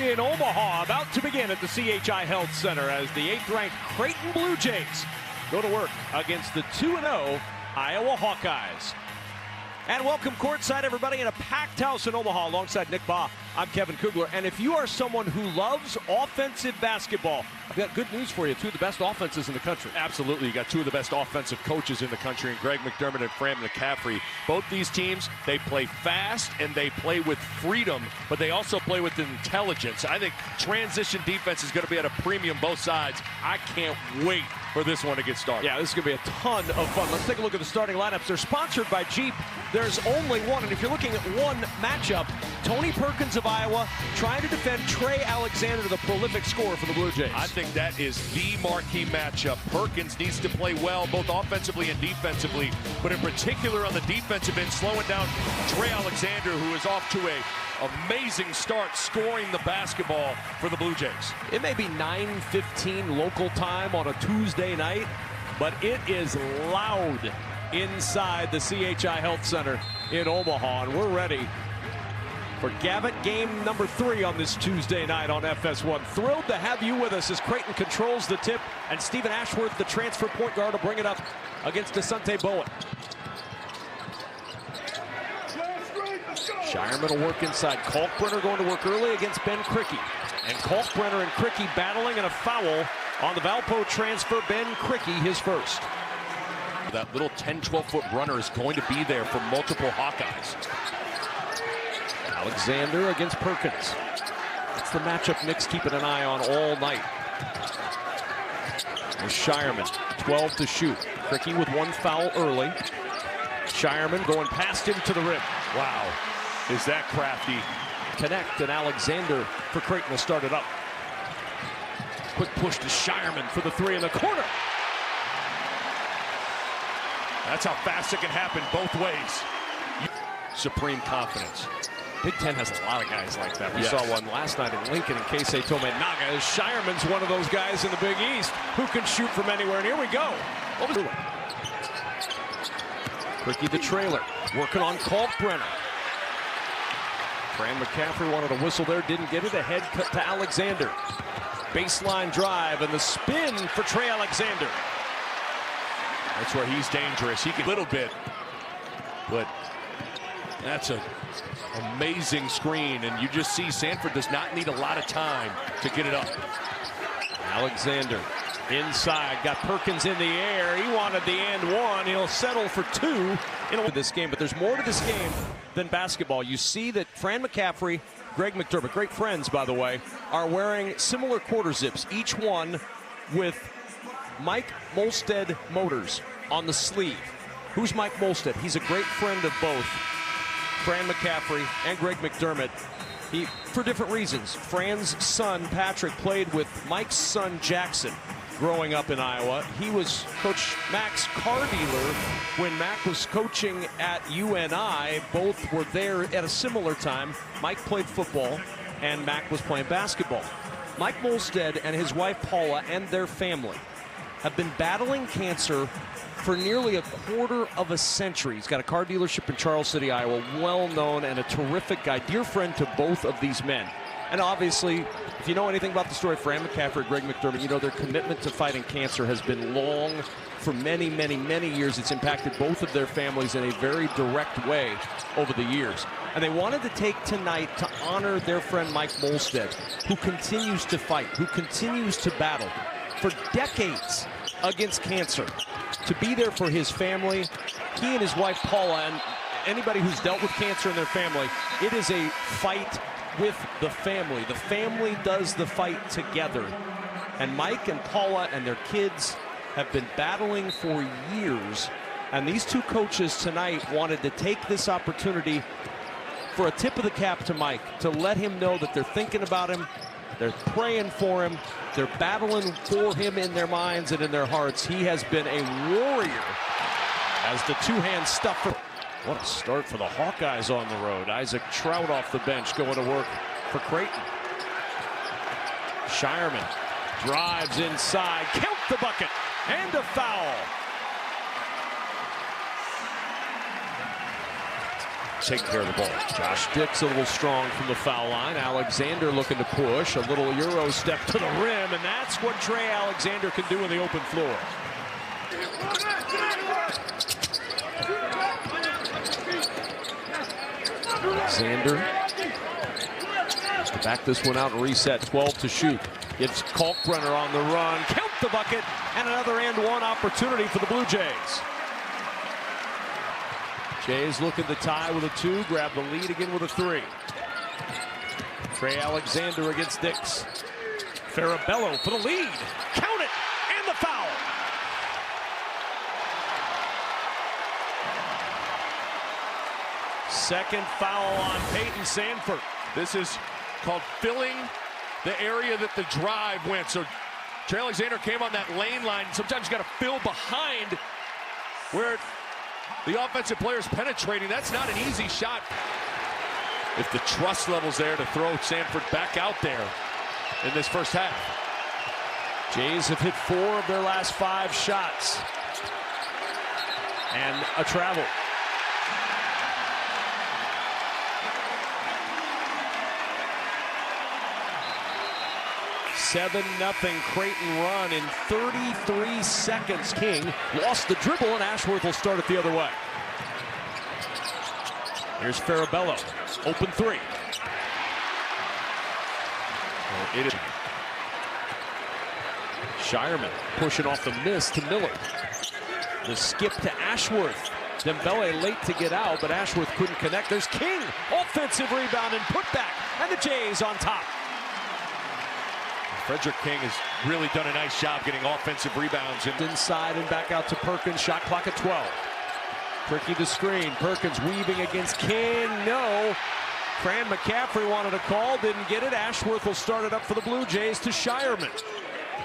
night in Omaha about to begin at the CHI Health Center as the 8th-ranked Creighton Blue Jays go to work against the 2-0 Iowa Hawkeyes. And welcome courtside, everybody, in a packed house in Omaha alongside Nick Baugh. I'm Kevin Kugler, and if you are someone who loves offensive basketball, I've got good news for you. Two of the best offenses in the country. Absolutely. You got two of the best offensive coaches in the country, and Greg McDermott and Fran McCaffrey. Both these teams, they play fast and they play with freedom, but they also play with intelligence. I think transition defense is going to be at a premium both sides. I can't wait for this one to get started. Yeah, this is going to be a ton of fun. Let's take a look at the starting lineups. They're sponsored by Jeep. There's only one, and if you're looking at one matchup, Tony Perkins of Iowa trying to defend Trey Alexander, the prolific scorer for the Blue Jays. I think that is the marquee matchup. Perkins needs to play well, both offensively and defensively, but in particular on the defensive end, slowing down Trey Alexander, who is off to a amazing start scoring the basketball for the Blue Jays. It may be 9:15 local time on a Tuesday night, but it is loud inside the CHI Health Center in Omaha, and we're ready for Gavitt game number 3 on this Tuesday night on FS1. Thrilled to have you with us as Creighton controls the tip, and Stephen Ashworth, the transfer point guard, will bring it up against Asante Bowen. Shireman will work inside. Kalkbrenner going to work early against Ben Krikke. And Kalkbrenner and Krikke battling, and a foul on the Valpo transfer. Ben Krikke, his first. That little 10-12-foot runner is going to be there for multiple Hawkeyes. Alexander against Perkins. That's the matchup Nick's keeping an eye on all night. There's Shireman, 12 to shoot. Krikke with one foul early. Shireman going past him to the rim. Wow, is that crafty. Connect, and Alexander for Creighton will start it up. Quick push to Shireman for the 3 in the corner. That's how fast it can happen both ways. Supreme confidence. Big Ten has a lot of guys like that. We Yes. saw one last night in Lincoln in Keisei Tominaga. Shireman's one of those guys in the Big East who can shoot from anywhere. And here we go. Krikke the trailer, working on Kalkbrenner. Fran McCaffrey wanted a whistle there, didn't get it. A head cut to Alexander. Baseline drive, and the spin for Trey Alexander. That's where he's dangerous. He can a little bit, but that's an amazing screen, and you just see Sanford does not need a lot of time to get it up. Alexander inside, got Perkins in the air. He wanted the and one. He'll settle for 2 in this game, but there's more to this game than basketball. You see that Fran McCaffrey, Greg McDermott, great friends by the way, are wearing similar quarter zips, each one with Mike Molstead Motors on the sleeve. Who's Mike Molstead? He's a great friend of both Fran McCaffrey and Greg McDermott. He, for different reasons. Fran's son, Patrick, played with Mike's son, Jackson, growing up in Iowa. He was Coach Mac's car dealer when Mac was coaching at UNI. Both were there at a similar time. Mike played football, and Mac was playing basketball. Mike Molstead and his wife, Paula, and their family have been battling cancer for nearly a quarter of a century. He's got a car dealership in Charles City, Iowa, well-known and a terrific guy, dear friend to both of these men. And obviously, if you know anything about the story of Fran McCaffrey, Greg McDermott, you know their commitment to fighting cancer has been long. For many, many, many years, it's impacted both of their families in a very direct way over the years. And they wanted to take tonight to honor their friend Mike Molstead, who continues to fight, who continues to battle for decades against cancer. To be there for his family, he and his wife Paula, and anybody who's dealt with cancer in their family, it is a fight with the family. The family does the fight together. And Mike and Paula and their kids have been battling for years. And these two coaches tonight wanted to take this opportunity for a tip of the cap to Mike, to let him know that they're thinking about him, they're praying for him, they're battling for him in their minds and in their hearts. He has been a warrior as the two-hand stuffer. What a start for the Hawkeyes on the road. Isaac Trout off the bench going to work for Creighton. Shireman drives inside, count the bucket, and a foul. taking care of the ball. Josh Dix a little strong from the foul line. Alexander looking to push. A little Euro step to the rim, and that's what Trey Alexander can do in the open floor. Alexander to back this one out and reset. 12 to shoot. Gives Kalkbrenner on the run. Count the bucket, and another and one opportunity for the Blue Jays. Jays looking to tie with a 2, grab the lead again with a 3. Trey Alexander against Dix. Farabello for the lead. Count it, and the foul. Second foul on Peyton Sandfort. This is called filling the area that the drive went. So Trey Alexander came on that lane line. Sometimes you got to fill behind where the offensive player's penetrating. That's not an easy shot. If the trust level's there to throw Sandfort back out there in this first half. Jays have hit 4 of their last 5 shots. And a travel. Seven 0 Creighton run in 33 seconds. King lost the dribble, and Ashworth will start it the other way. Here's Farabello, open 3. It is Shireman pushing off the miss to Miller. The skip to Ashworth. Dembele late to get out, but Ashworth couldn't connect. There's King, offensive rebound and putback, and the Jays on top. Frederick King has really done a nice job getting offensive rebounds. Inside and back out to Perkins. Shot clock at 12. Tricky to screen. Perkins weaving against King. No. Fran McCaffrey wanted a call. Didn't get it. Ashworth will start it up for the Blue Jays to Shireman.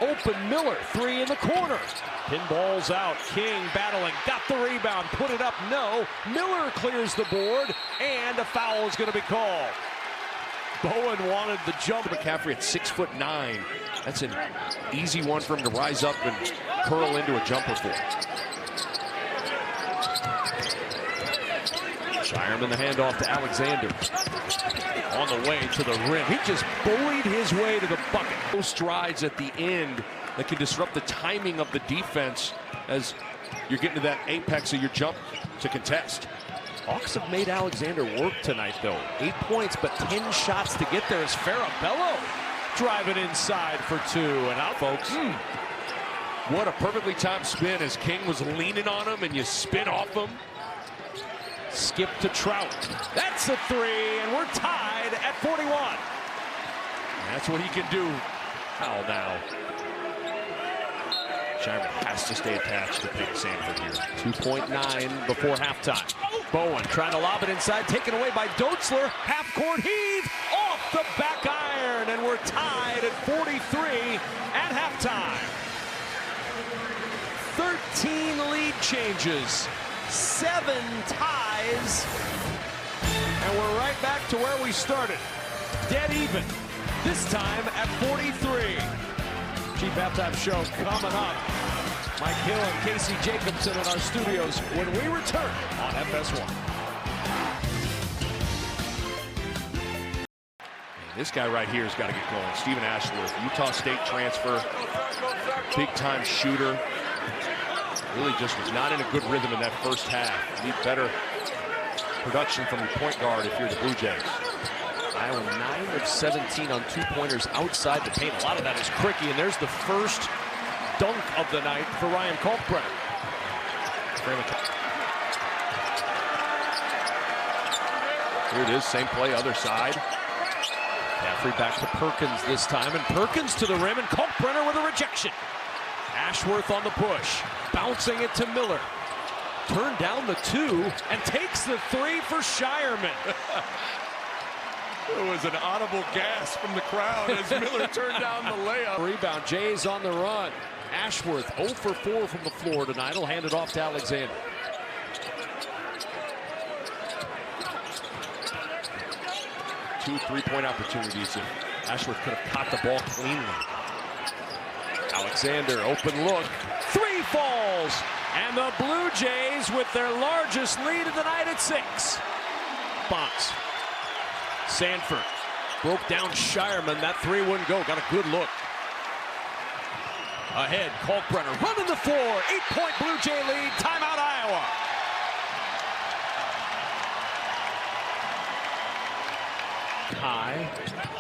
Open Miller. 3 in the corner. Pinball's out. King battling. Got the rebound. Put it up. No. Miller clears the board. And a foul is going to be called. Bowen wanted the jump. McCaffrey at 6'9". That's an easy one for him to rise up and curl into a jumper for. Shireman the handoff to Alexander. On the way to the rim. He just bullied his way to the bucket. Those strides at the end that can disrupt the timing of the defense as you're getting to that apex of your jump to contest. Hawks have made Alexander work tonight, though. 8 points, but 10 shots to get there as Farabello driving inside for 2. And out, folks. What a perfectly timed spin as King was leaning on him, and you spin off him. Skip to Trout. That's a 3, and we're tied at 41. That's what he can do. Foul now. Shireman has to stay attached to Peyton Sandfort here. 2.9 before halftime. Bowen trying to lob it inside, taken away by Doetzler. Half-court heave off the back iron, and we're tied at 43 at halftime. 13 lead changes, 7 ties, and we're right back to where we started. Dead even, this time at 43. Chief Halftime Show coming up. Mike Hill and Casey Jacobson in our studios when we return on FS1. This guy right here has got to get going. Stephen Ashworth, Utah State transfer, big-time shooter. Really just was not in a good rhythm in that first half. Need better production from your point guard if you're the Blue Jays. Iowa 9 of 17 on 2-pointers outside the paint. A lot of that is Cricky, and there's the first dunk of the night for Ryan Kalkbrenner. Here it is, same play, other side. Caffrey back to Perkins this time, and Perkins to the rim, and Kalkbrenner with a rejection. Ashworth on the push, bouncing it to Miller. Turned down the 2 and takes the 3 for Shireman. It was an audible gasp from the crowd as Miller turned down the layup. Rebound, Jays on the run. Ashworth 0 for 4 from the floor tonight. He'll hand it off to Alexander. Two three-point opportunities if Ashworth could have caught the ball cleanly. Alexander, open look. 3 falls. And the Blue Jays with their largest lead of the night at 6. response. Sanford broke down Shireman. That three wouldn't go. Got a good look. Ahead, Kalkbrenner running the floor. 8-point Blue Jay lead. Timeout, Iowa. High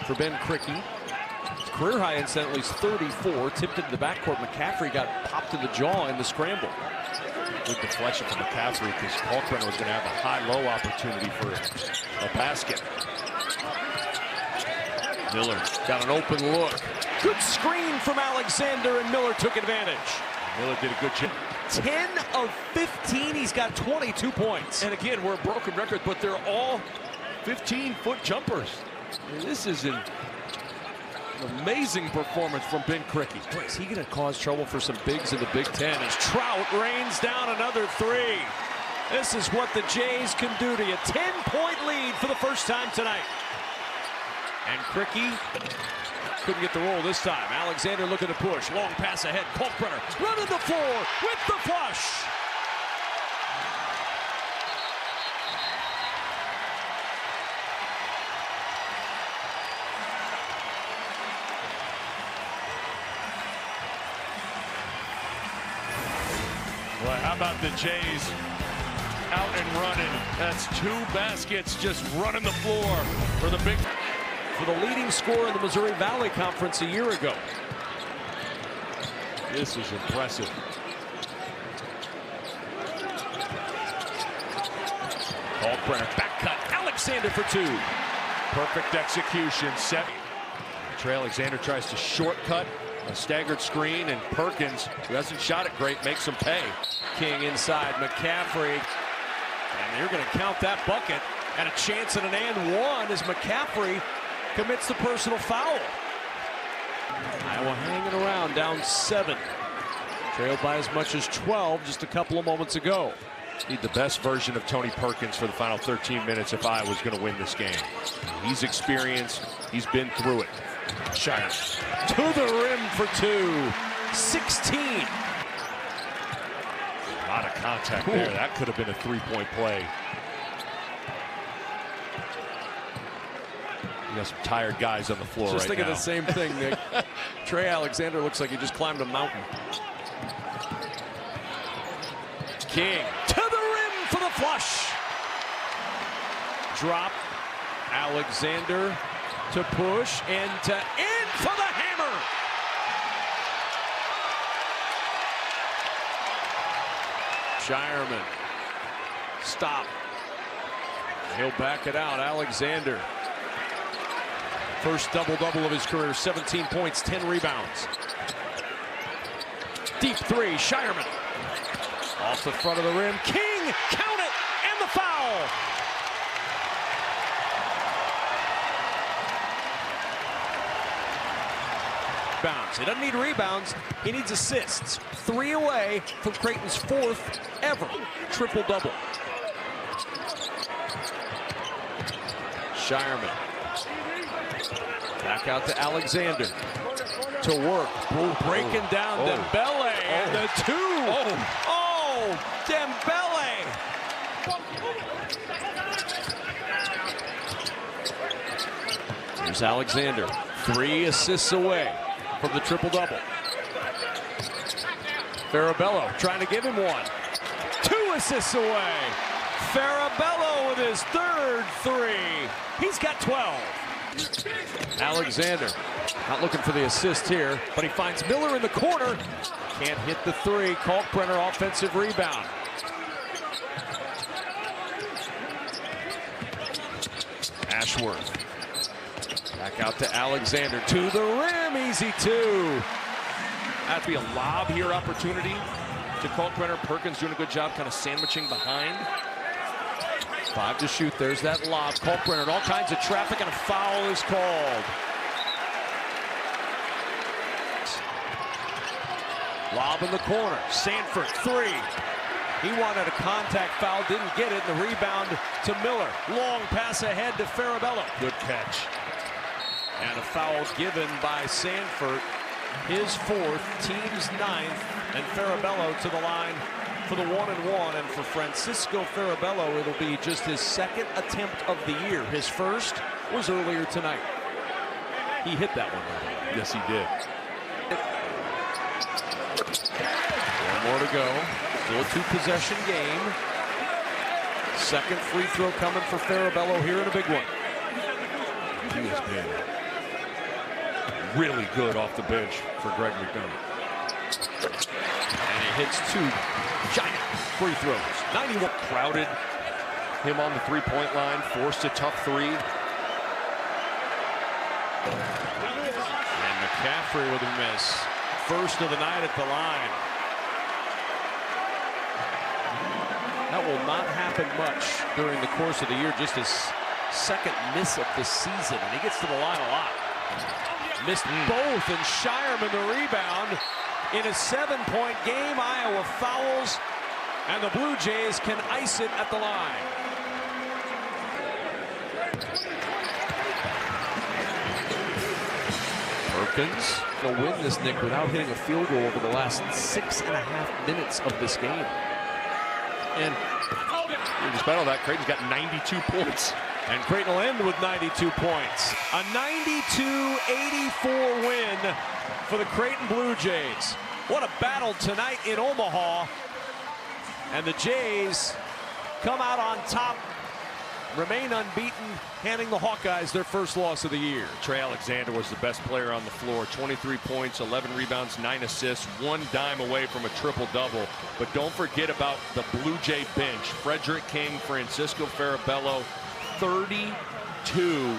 for Ben Krikke. His career high, incidentally, is 34. Tipped into the backcourt. McCaffrey got popped in the jaw in the scramble. Good deflection from McCaffrey because Kalkbrenner was going to have a high-low opportunity for a basket. Miller got an open look. Good screen from Alexander, and Miller took advantage. Miller did a good job. 10 of 15. He's got 22 points. And again, we're a broken record, but they're all 15-foot jumpers. And this is an amazing performance from Ben Krikke. Boy, is he going to cause trouble for some bigs in the Big Ten as Trout rains down another three. This is what the Jays can do to you. 10-point lead for the first time tonight. And Krikke couldn't get the roll this time. Alexander looking to push. Long pass ahead. Kalkbrenner running the floor with the flush. Well, how about the Jays out and running? That's 2 baskets just running the floor for the big. For the leading scorer in the Missouri Valley Conference a year ago. This is impressive. Kalkbrenner back cut. Alexander for 2. Perfect execution. Trey Alexander tries to shortcut a staggered screen, and Perkins, who hasn't shot it great, makes him pay. King inside McCaffrey. And you're going to count that bucket. And a chance at an and one as McCaffrey commits the personal foul. Iowa hanging around, down 7. Trailed by as much as 12 just a couple of moments ago. Need the best version of Tony Perkins for the final 13 minutes if Iowa's going to win this game. He's experienced. He's been through it. Shire to the rim for 2. 16. A lot of contact there. That could have been a 3-point play. You got some tired guys on the floor right now. Just thinking the same thing, Nick. Trey Alexander looks like he just climbed a mountain. King to the rim for the flush. Drop. Alexander to push and to in for the hammer. Shireman. Stop. He'll back it out. Alexander. First double-double of his career, 17 points, 10 rebounds. Deep 3, Shireman. Off the front of the rim, King, count it, and the foul. Bounce. He doesn't need rebounds, he needs assists. 3 away from Creighton's 4th ever triple-double. Shireman. Back out to Alexander. To work. Breaking down Dembele. And the 2. Oh, Dembele. Here's Alexander. 3 assists away from the triple-double. Farabello trying to give him 1. 2 assists away. Farabello with his 3rd 3. He's got 12. Alexander not looking for the assist here, but he finds Miller in the corner. Can't hit the 3. Kalkbrenner offensive rebound. Ashworth. Back out to Alexander. To the rim. Easy 2. That'd be a lob here opportunity to Kalkbrenner. Perkins doing a good job kind of sandwiching behind. 5 to shoot. There's that lob. Kalkbrenner in all kinds of traffic, and a foul is called. Lob in the corner. Sanford, 3. He wanted a contact foul, didn't get it. The rebound to Miller. Long pass ahead to Farabello. Good catch. And a foul given by Sanford. His 4th, team's 9th, and Farabello to the line for the 1-1, and for Francisco Farabello, it'll be just his second attempt of the year. His first was earlier tonight. He hit that one. Yes, he did. One more to go. Still a two-possession game. Second free throw coming for Farabello here in a big one. He has been really good off the bench for Greg McDermott. And he hits two giant free throws. 91. Crowded him on the three-point line, forced a tough three. And McCaffrey with a miss. First of the night at the line. That will not happen much during the course of the year. Just his second miss of the season. And he gets to the line a lot. Missed both, and Shireman the rebound. In a 7-point game, Iowa fouls, and the Blue Jays can ice it at the line. Perkins will win this, Nick, without hitting a field goal over the last 6.5 minutes of this game. And despite all that, Creighton's got 92 points. And Creighton will end with 92 points. A 92-84 win for the Creighton Blue Jays. What a battle tonight in Omaha. And the Jays come out on top, remain unbeaten, handing the Hawkeyes their first loss of the year. Trey Alexander was the best player on the floor. 23 points, 11 rebounds, 9 assists, 1 dime away from a triple-double. But don't forget about the Blue Jay bench. Frederick King, Francisco Farabello, 32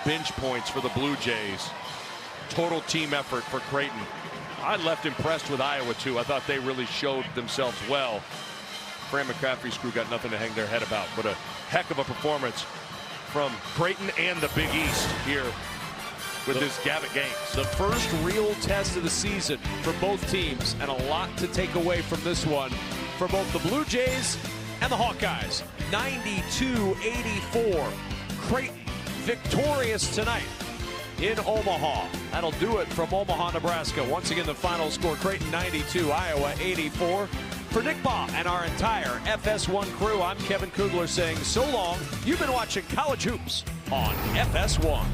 bench points for the Blue Jays. Total team effort for Creighton. I left impressed with Iowa, too. I thought they really showed themselves well. Fran McCaffrey's crew got nothing to hang their head about, but a heck of a performance from Creighton and the Big East here with this Gavitt Games. The first real test of the season for both teams, and a lot to take away from this one for both the Blue Jays and the Hawkeyes. 92-84. Creighton victorious tonight in Omaha. That'll do it from Omaha, Nebraska. Once again, the final score, Creighton 92, Iowa 84. For Nick Baugh and our entire FS1 crew, I'm Kevin Kugler saying so long. You've been watching College Hoops on FS1.